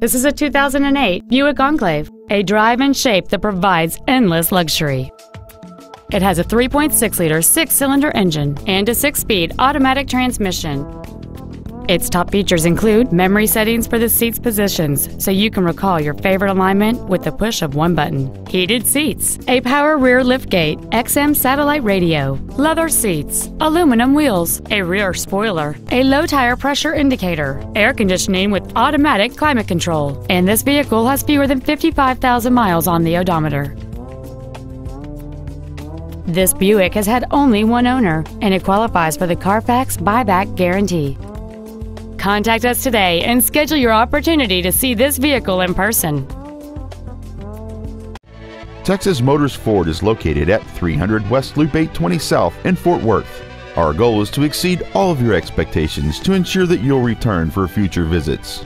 This is a 2008 Buick Enclave, a drive-in shape that provides endless luxury. It has a 3.6-liter six-cylinder engine and a 6-speed automatic transmission. Its top features include memory settings for the seat's positions, so you can recall your favorite alignment with the push of one button, heated seats, a power rear liftgate, XM satellite radio, leather seats, aluminum wheels, a rear spoiler, a low tire pressure indicator, air conditioning with automatic climate control, and this vehicle has fewer than 55,000 miles on the odometer. This Buick has had only one owner, and it qualifies for the Carfax buyback guarantee. Contact us today and schedule your opportunity to see this vehicle in person. Texas Motors Ford is located at 300 West Loop 820 South in Fort Worth. Our goal is to exceed all of your expectations to ensure that you'll return for future visits.